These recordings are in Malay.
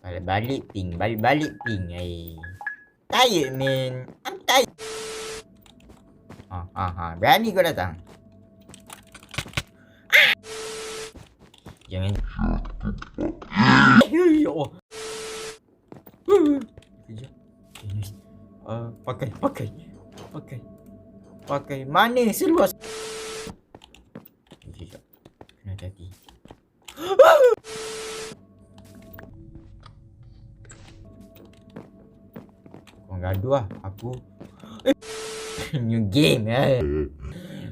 Balik ping. Balik ping. Tired man. I'm tired. Berani kau datang. Jangan. Ya Allah. Kejap. Pakai. Mana seluar? Kejap. Kena hati. Korang gaduh lah. Aku new game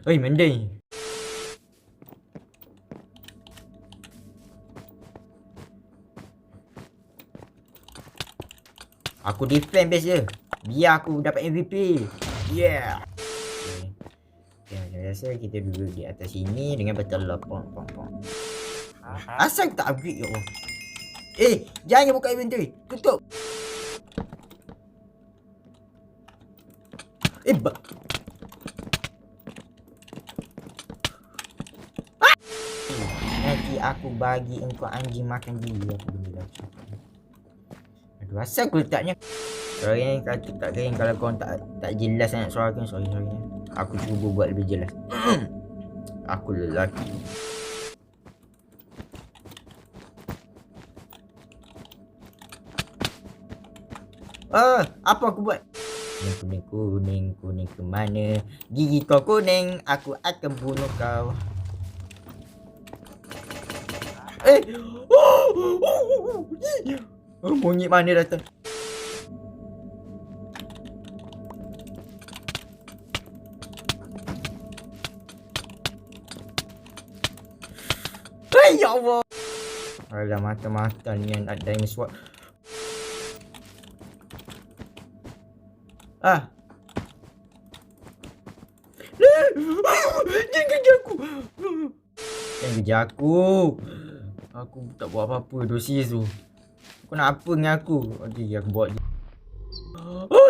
oi mending. Aku defend base je. Biar aku dapat MVP. Yeah. Okay, macam biasa kita duduk di atas sini dengan bertelur. Asal aku tak upgrade ya Allah. Jangan buka inventory. Tutup. Nanti aku bagi engkau anjing makan dia. Aku benda dah cakap. Aduh, asal aku letaknya. Sorry kata tak kering kalau kau tak jelas sangat suara aku. Sorry. Aku cuba buat lebih jelas. Aku lelaki. Apa aku buat? Kuning ke mana? Gigi kau kuning, aku akan bunuh kau. Monyet mana datang? Ya Allah. Alah mata-mata ni yang ada dinosaur. Jangan kejar aku. Jangan kejar aku. Aku tak buat apa-apa dosis tu. Kau nak apa dengan aku? Okey, aku buat je. Oh